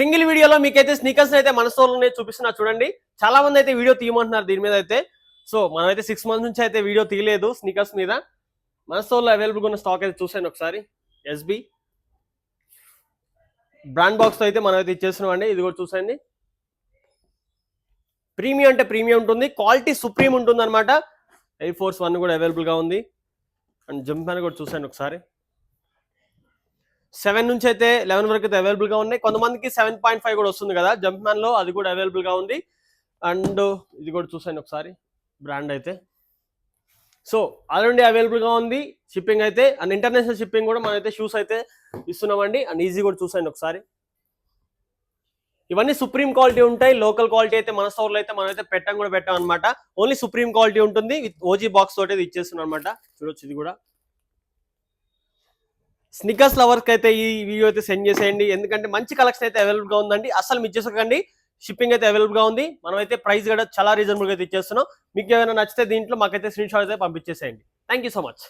Single వీడియోలో మీకైతే sneakers అయితే మన స్టోర్లోనే చూపిస్తున్నా చూడండి. చాలా మంది అయితే వీడియో తీయమంటున్నారు దీని మీద అయితే. సో మనమైతే 6 మంత్స్ నుంచి అయితే వీడియో తీయలేదు స్నీకర్స్ మీద. మన స్టోర్లో అవైలబుల్గా ఉన్న స్టాక్ అయితే చూసాను ఒకసారి. ఎస్బి బ్రాండ్ బాక్స్తో అయితే మనం అయితే ఇచ్చేస్తున్నాం అండి. ఇది కూడా చూసండి. ప్రీమియం అంటే ప్రీమియం ఉంటుంది, క్వాలిటీ సుప్రీం ఉంటుంది అనమాట. ఎయిర్ ఫోర్స్ 1 కూడా అవైలబుల్గా ఉంది. అండ్ జంప్ మ్యాన్ కూడా చూసాను ఒకసారి. 7 నుంచి అయితే 11 వరకు అయితే అవైలబుల్గా ఉన్నాయి. కొంతమందికి 7.5 కూడా వస్తుంది కదా జంప్ మ్యాన్లో, అది కూడా అవైలబుల్గా ఉంది. అండ్ ఇది కూడా చూసాను ఒకసారి బ్రాండ్ అయితే. సో ఆల్రెడీ అవైలబుల్గా ఉంది షిప్పింగ్ అయితే. అండ్ ఇంటర్నేషనల్ షిప్పింగ్ కూడా మనమైతే షూస్ అయితే ఇస్తున్నామండి. అండ్ ఈజీ కూడా చూసాను ఒకసారి. ఇవన్నీ సుప్రీం క్వాలిటీ ఉంటాయి. లోకల్ క్వాలిటీ అయితే మన స్టోర్లో అయితే మనమైతే పెట్టాం అనమాట. ఓన్లీ సుప్రీం క్వాలిటీ ఉంటుంది. విత్ ఓజీ బాక్స్ తోటి ఇచ్చేస్తున్నాం అనమాట. చూడొచ్చు ఇది కూడా. స్నికర్స్ లవర్స్కి అయితే ఈ వీడియో అయితే సెండ్ చేసేయండి, ఎందుకంటే మంచి కలెక్షన్ అయితే అవైలబుల్గా ఉందండి. అసలు మిస్ చేసుకోకండి. షిప్పింగ్ అయితే అవైలబుల్గా ఉంది. మనమైతే ప్రైస్ కూడా చాలా రీజనబుల్గా అయితే ఇచ్చేస్తున్నాం. మీకు ఏమైనా నచ్చితే దీంట్లో మాకైతే స్క్రీన్ షాట్ అయితే పంపించేసేయండి. Thank you so much.